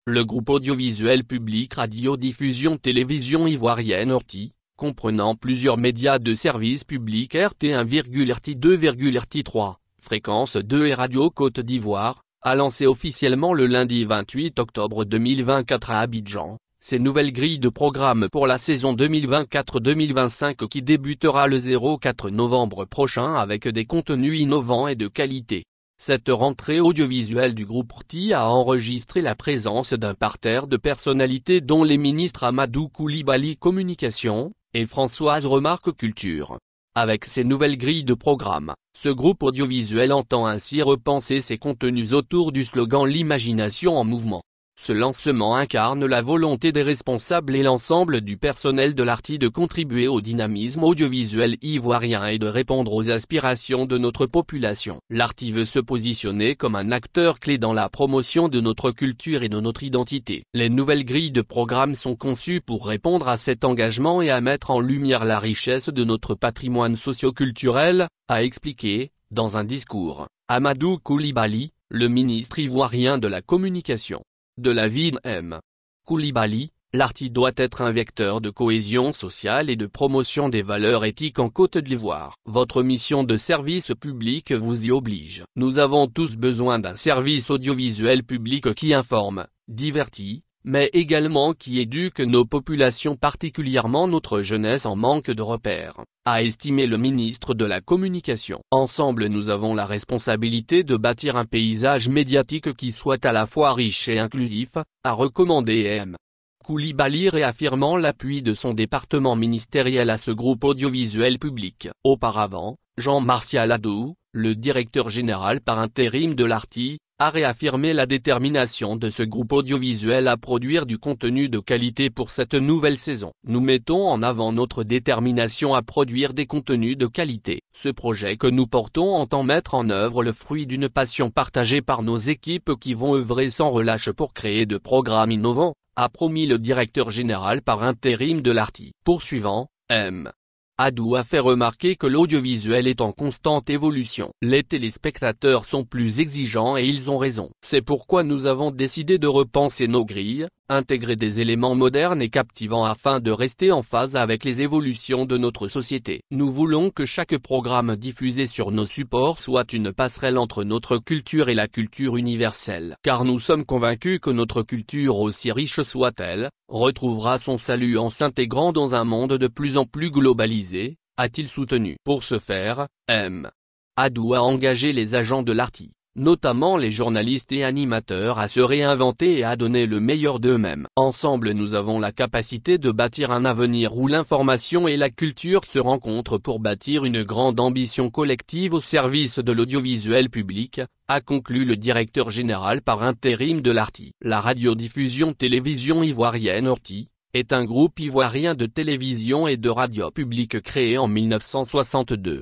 le groupe audiovisuel public radiodiffusion télévision ivoirienne RTI, comprenant plusieurs médias de service public RT1, RT2, RT3, Fréquence 2 et Radio Côte d'Ivoire, a lancé officiellement le lundi 28 octobre 2024 à Abidjan, ses nouvelles grilles de programme pour la saison 2024-2025 qui débutera le 04 novembre prochain avec des contenus innovants et de qualité. Cette rentrée audiovisuelle du groupe RTI a enregistré la présence d'un parterre de personnalités dont les ministres Amadou Coulibaly Communication, et Françoise Remarque Culture. Avec ces nouvelles grilles de programme, ce groupe audiovisuel entend ainsi repenser ses contenus autour du slogan L'imagination en mouvement. Ce lancement incarne la volonté des responsables et l'ensemble du personnel de l'RTI de contribuer au dynamisme audiovisuel ivoirien et de répondre aux aspirations de notre population. L'RTI veut se positionner comme un acteur clé dans la promotion de notre culture et de notre identité. Les nouvelles grilles de programme sont conçues pour répondre à cet engagement et à mettre en lumière la richesse de notre patrimoine socio-culturel, a expliqué, dans un discours, Amadou Coulibaly, le ministre ivoirien de la Communication. De l'avis de M. Coulibaly, l'RTI doit être un vecteur de cohésion sociale et de promotion des valeurs éthiques en Côte d'Ivoire. Votre mission de service public vous y oblige. Nous avons tous besoin d'un service audiovisuel public qui informe, divertit, mais également qui éduque nos populations, particulièrement notre jeunesse en manque de repères, a estimé le ministre de la Communication. Ensemble nous avons la responsabilité de bâtir un paysage médiatique qui soit à la fois riche et inclusif, a recommandé M. Coulibaly, réaffirmant l'appui de son département ministériel à ce groupe audiovisuel public. Auparavant, Jean-Martial Adou, le directeur général par intérim de l'RTI, a réaffirmé la détermination de ce groupe audiovisuel à produire du contenu de qualité pour cette nouvelle saison. Nous mettons en avant notre détermination à produire des contenus de qualité. Ce projet que nous portons entend mettre en œuvre le fruit d'une passion partagée par nos équipes qui vont œuvrer sans relâche pour créer de programmes innovants, a promis le directeur général par intérim de l'RTI. Poursuivant, M. Adou a fait remarquer que l'audiovisuel est en constante évolution. Les téléspectateurs sont plus exigeants et ils ont raison. C'est pourquoi nous avons décidé de repenser nos grilles, intégrer des éléments modernes et captivants afin de rester en phase avec les évolutions de notre société. Nous voulons que chaque programme diffusé sur nos supports soit une passerelle entre notre culture et la culture universelle. Car nous sommes convaincus que notre culture, aussi riche soit-elle, retrouvera son salut en s'intégrant dans un monde de plus en plus globalisé, a-t-il soutenu. Pour ce faire, M. Adou a engagé les agents de l'RTI, notamment les journalistes et animateurs, à se réinventer et à donner le meilleur d'eux-mêmes. Ensemble nous avons la capacité de bâtir un avenir où l'information et la culture se rencontrent pour bâtir une grande ambition collective au service de l'audiovisuel public, a conclu le directeur général par intérim de l'RTI. La radiodiffusion télévision ivoirienne RTI est un groupe ivoirien de télévision et de radio publique créé en 1962.